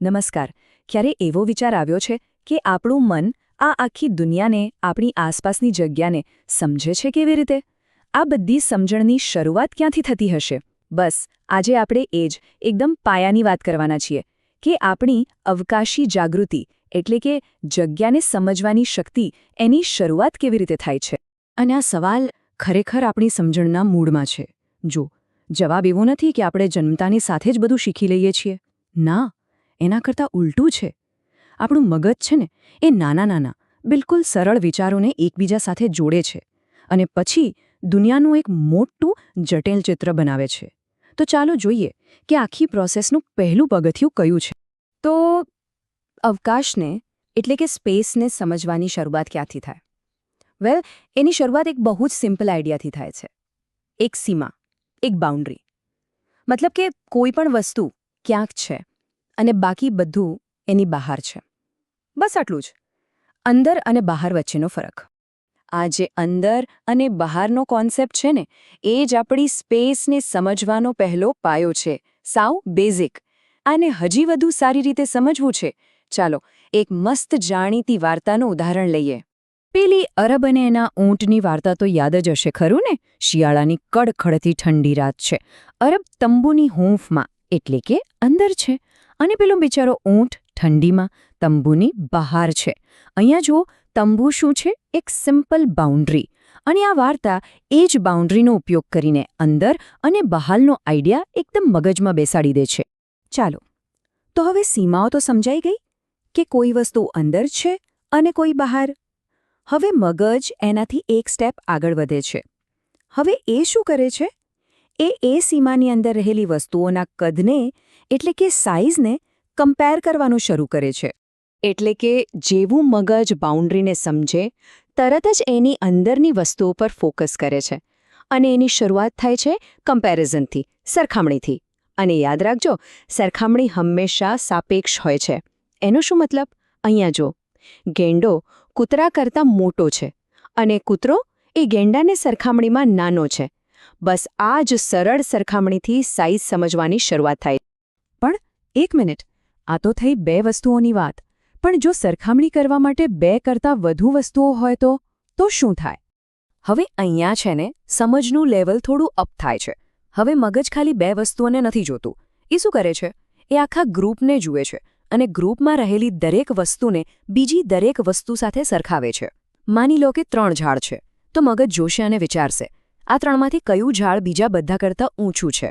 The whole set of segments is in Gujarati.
નમસ્કાર. ક્યારે એવો વિચાર આવ્યો છે કે આપણું મન આ આખી દુનિયાને, આપણી આસપાસની જગ્યાને સમજે છે કેવી રીતે? આ બધી સમજણની શરૂઆત ક્યાંથી થતી હશે? બસ આજે આપણે એ જ એકદમ પાયાની વાત કરવાના છીએ કે આપણી અવકાશી જાગૃતિ એટલે કે જગ્યાને સમજવાની શક્તિ એની શરૂઆત કેવી રીતે થાય છે. અને આ સવાલ ખરેખર આપણી સમજણના મૂળમાં છે. જો જવાબ એવો નથી કે આપણે જન્મતાની સાથે જ બધું શીખી લઈએ છીએ. ના, એના કરતાં ઉલટું છે. આપણું મગજ છે ને, એ નાના નાના બિલકુલ સરળ વિચારોને એકબીજા સાથે જોડે છે અને પછી દુનિયાનું એક મોટું જટિલ ચિત્ર બનાવે છે. તો ચાલો જોઈએ કે આખી પ્રોસેસનું પહેલું પગથિયું કયું છે. તો અવકાશને એટલે કે સ્પેસને સમજવાની શરૂઆત ક્યાંથી થાય? વેલ, એની શરૂઆત એક બહુ જ સિમ્પલ આઈડિયાથી થાય છે. એક સીમા, એક બાઉન્ડ્રી. મતલબ કે કોઈ પણ વસ્તુ ક્યાંક છે અને બાકી બધું એની બહાર છે. બસ આટલું જ. અંદર અને બહાર વચ્ચેનો ફરક. આ જે અંદર અને બહારનો કોન્સેપ્ટ છે ને, એ જ આપણી સ્પેસને સમજવાનો પહેલો પાયો છે. સાવ બેઝિક. આને હજી વધુ સારી રીતે સમજવું છે, ચાલો એક મસ્ત જાણીતી વાર્તાનું ઉદાહરણ લઈએ. પેલી અરબ અને એના ઊંટની વાર્તા તો યાદ જ હશે ખરું ને? શિયાળાની કડખડતી ઠંડી રાત છે. અરબ તંબુની હૂંફમાં એટલે કે અંદર છે અને પેલો બિચારો ઊંટ ઠંડીમાં તંબુની બહાર છે. અહીંયા જુઓ, તંબુ શું છે? એક સિમ્પલ બાઉન્ડ્રી. અને આ વાર્તા એ જ બાઉન્ડ્રીનો ઉપયોગ કરીને અંદર અને બહારનો આઈડિયા એકદમ મગજમાં બેસાડી દે છે. ચાલો, તો હવે સીમાઓ તો સમજાઈ ગઈ કે કોઈ વસ્તુ અંદર છે અને કોઈ બહાર. હવે મગજ એનાથી એક સ્ટેપ આગળ વધે છે. હવે એ શું કરે છે? એ સીમાની અંદર રહેલી વસ્તુઓના કદને એટલે કે સાઇઝને કમ્પેર કરવાનું શરૂ કરે છે. એટલે કે જેવું મગજ બાઉન્ડ્રીને સમજે, તરત જ એની અંદરની વસ્તુઓ પર ફોકસ કરે છે. અને એની શરૂઆત થાય છે કમ્પેરિઝનથી, સરખામણીથી. અને યાદ રાખજો, સરખામણી હંમેશા સાપેક્ષ હોય છે. એનો શું મતલબ? અહીંયા જો, ગેંડો કૂતરા કરતાં મોટો છે અને કૂતરો એ ગેંડાને સરખામણીમાં નાનો છે. બસ આ જ સરળ સરખામણીથી સાઇઝ સમજવાની શરૂઆત થાય. પણ એક મિનિટ, આ તો થઈ બે વસ્તુઓની વાત. પણ જો સરખામણી કરવા માટે બે કરતાં વધુ વસ્તુઓ હોય તો શું થાય? હવે અહીંયા છે ને, સમજનું લેવલ થોડું અપ થાય છે. હવે મગજ ખાલી બે વસ્તુઓને નથી જોતું. એ શું કરે છે? એ આખા ગ્રુપને જુએ છે અને ગ્રુપમાં રહેલી દરેક વસ્તુને બીજી દરેક વસ્તુ સાથે સરખાવે છે. માની લો કે 3 ઝાડ છે, તો મગજ જોશે અને વિચારશે, આ 3માંથી કયું ઝાડ બીજા બધા કરતાં ઊંચું છે?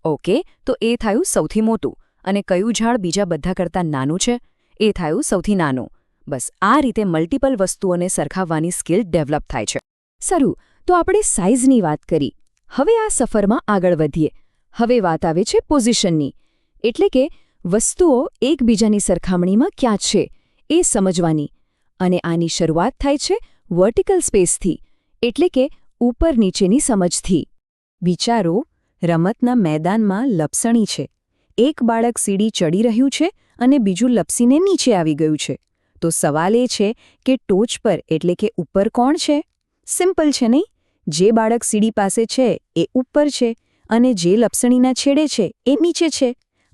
ઓકે, તો એ થયું સૌથી મોટું. અને કયું ઝાડ બીજા બધા કરતાં નાનું છે? એ થયું સૌથી નાનું. બસ આ રીતે મલ્ટિપલ વસ્તુઓને સરખાવવાની સ્કિલ ડેવલપ થાય છે. સારું, તો આપણે સાઇઝની વાત કરી. હવે આ સફરમાં આગળ વધીએ. હવે વાત આવે છે પોઝિશનની. એટલે કે વસ્તુઓ એકબીજાની સરખામણીમાં ક્યાં છે એ સમજવાની. અને આની શરૂઆત થાય છે વર્ટિકલ સ્પેસથી, એટલે કે ઉપર નીચેની સમજથી. વિચારો, રમતના મેદાનમાં લપસણી છે. એક બાળક સીડી ચડી રહ્યું છે અને બીજું લપસીને નીચે આવી ગયું છે. તો સવાલ એ છે કે ટોચ પર એટલે કે ઉપર કોણ છે? સિમ્પલ છે નહીં? જે બાળક સીડી પાસે છે એ ઉપર છે અને જે લપસણીના છેડે છે એ નીચે છે.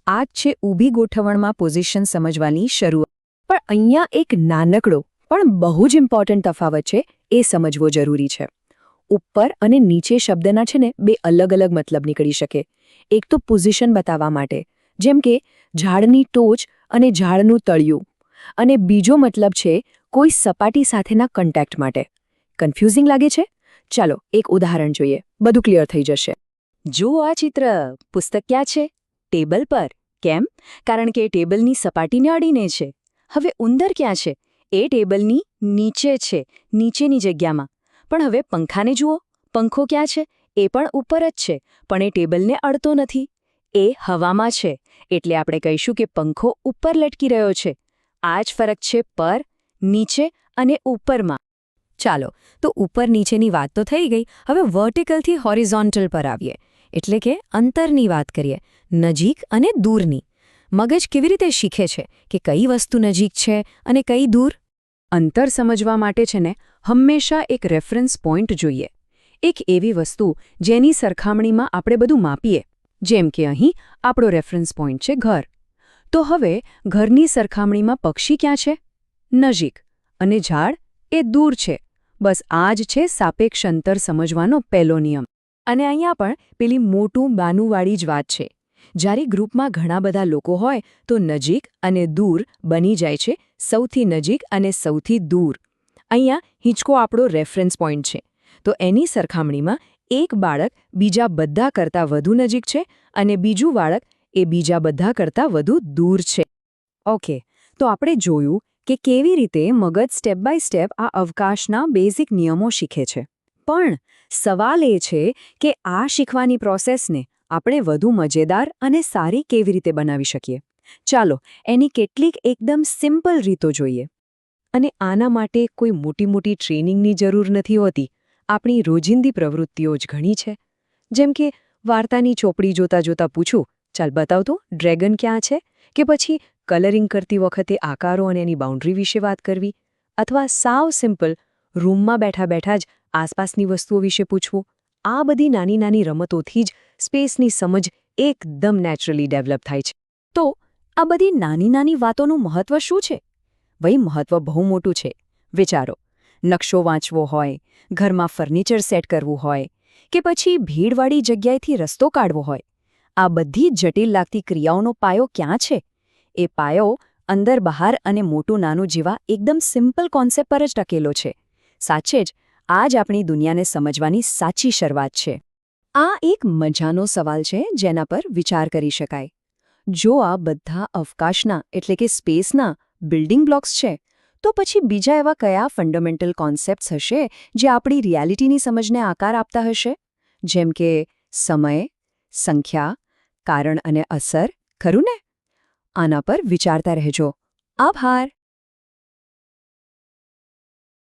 આ જ છે ઊભી ગોઠવણમાં પોઝિશન સમજવાની શરૂઆત. પણ અહીંયા એક નાનકડો પણ બહુ જ ઇમ્પોર્ટન્ટ તફાવત છે, એ સમજવો જરૂરી છે. ઉપર અને નીચે શબ્દના છે ને બે અલગ અલગ મતલબ નીકળી શકે. એક તો પોઝિશન બતાવવા માટે, જેમ કે ઝાડની ટોચ અને ઝાડનું તળિયું. અને બીજો મતલબ છે કોઈ સપાટી સાથેના કોન્ટેક્ટ માટે. કન્ફ્યુઝિંગ લાગે છે? ચાલો એક ઉદાહરણ જોઈએ, બધું ક્લિયર થઈ જશે. જુઓ આ ચિત્ર. પુસ્તક ક્યાં છે? ટેબલ પર. કેમ? કારણ કે ટેબલની સપાટીને અડીને છે. હવે ઉંદર ક્યાં છે? એ ટેબલની નીચે છે, નીચેની જગ્યામાં. પણ હવે પંખાને જુઓ. પંખો ક્યાં છે? એ પણ ઉપર જ છે, પણ એ ટેબલને અડતો નથી. એ હવામાં છે, એટલે આપણે કહીશું કે પંખો ઉપર લટકી રહ્યો છે. આ જ ફરક છે પર, નીચે અને ઉપરમાં. ચાલો, તો ઉપર નીચેની વાત તો થઈ ગઈ. હવે વર્ટિકલથી હોરિઝોન્ટલ પર આવીએ, એટલે કે અંતરની વાત કરીએ, નજીક અને દૂરની. મગજ કેવી રીતે શીખે છે કે કઈ વસ્તુ નજીક છે અને કઈ દૂર? અંતર સમજવા માટે છે ને, હંમેશા એક રેફરન્સ પોઈન્ટ જોઈએ. એક એવી વસ્તુ જેની સરખામણીમાં આપણે બધું માપીએ. જેમ કે અહીં આપણો રેફરન્સ પોઈન્ટ છે ઘર. તો હવે ઘરની સરખામણીમાં પક્ષી ક્યાં છે? નજીક. અને ઝાડ એ દૂર છે. બસ આ જ છે સાપેક્ષ અંતર સમજવાનો પહેલો નિયમ. અને અહીંયા પણ પેલી મોટું બાનુંવાળી જ વાત છે. જ્યારે ગ્રુપમાં ઘણા બધા લોકો હોય તો નજીક અને દૂર બની જાય છે સૌથી નજીક અને સૌથી દૂર. અહીંયા હિંચકો આપણો રેફરન્સ પોઈન્ટ છે. તો એની સરખામણીમાં એક બાળક બીજા બધા કરતાં વધુ નજીક છે અને બીજું બાળક એ બીજા બધા કરતાં વધુ દૂર છે. ઓકે, તો આપણે જોયું કે કેવી રીતે મગજ સ્ટેપ બાય સ્ટેપ આ અવકાશના બેઝિક નિયમો શીખે છે. પણ સવાલ એ છે કે આ શીખવાની પ્રોસેસને આપણે વધુ મજેદાર અને સારી કેવી રીતે બનાવી શકીએ? ચાલો એની કેટલીક એકદમ સિમ્પલ રીતો જોઈએ. અને આના માટે કોઈ મોટી મોટી ટ્રેનિંગની જરૂર નથી હોતી. આપણી રોજિંદી પ્રવૃત્તિઓ જ ઘણી છે. જેમ કે વાર્તાની ચોપડી જોતાં જોતાં પૂછું, ચાલ બતાવ તો ડ્રેગન ક્યાં છે? કે પછી કલરિંગ કરતી વખતે આકારો અને એની બાઉન્ડ્રી વિશે વાત કરવી? અથવા સાવ સિમ્પલ રૂમમાં બેઠા બેઠા જ આસપાસની વસ્તુઓ વિશે પૂછવું? આ બધી નાની નાની રમતોથી જ સ્પેસની સમજ એકદમ નેચરલી ડેવલપ થાય છે. તો આ બધી નાની નાની વાતોનું મહત્વ શું છે? વળી મહત્વ બહુ મોટું છે. વિચારો, નકશો વાંચવો હોય, ઘરમાં ફર્નિચર સેટ કરવું હોય, કે પછી ભીડવાળી જગ્યાએથી રસ્તો કાઢવો હોય, આ બધી જટિલ લાગતી ક્રિયાઓનો પાયો ક્યાં છે? એ પાયો અંદર બહાર અને મોટું નાનું જેવા એકદમ સિમ્પલ કોન્સેપ્ટ પર જ ટકેલો છે. સાચે જ આ જ આપણી દુનિયાને સમજવાની સાચી શરૂઆત છે. આ એક મજાનો સવાલ છે જેના પર વિચાર કરી શકાય. જો આ બધા અવકાશના એટલે કે સ્પેસના બિલ્ડિંગ બ્લોક્સ છે, તો પછી બીજા એવા કયા ફંડામેન્ટલ કોન્સેપ્ટ્સ હશે જે આપણી રિયાલિટીની સમજને આકાર આપતા હશે? જેમ કે સમય, સંખ્યા, કારણ અને અસર, ખરું ને? આના પર વિચારતા રહેજો. આભાર.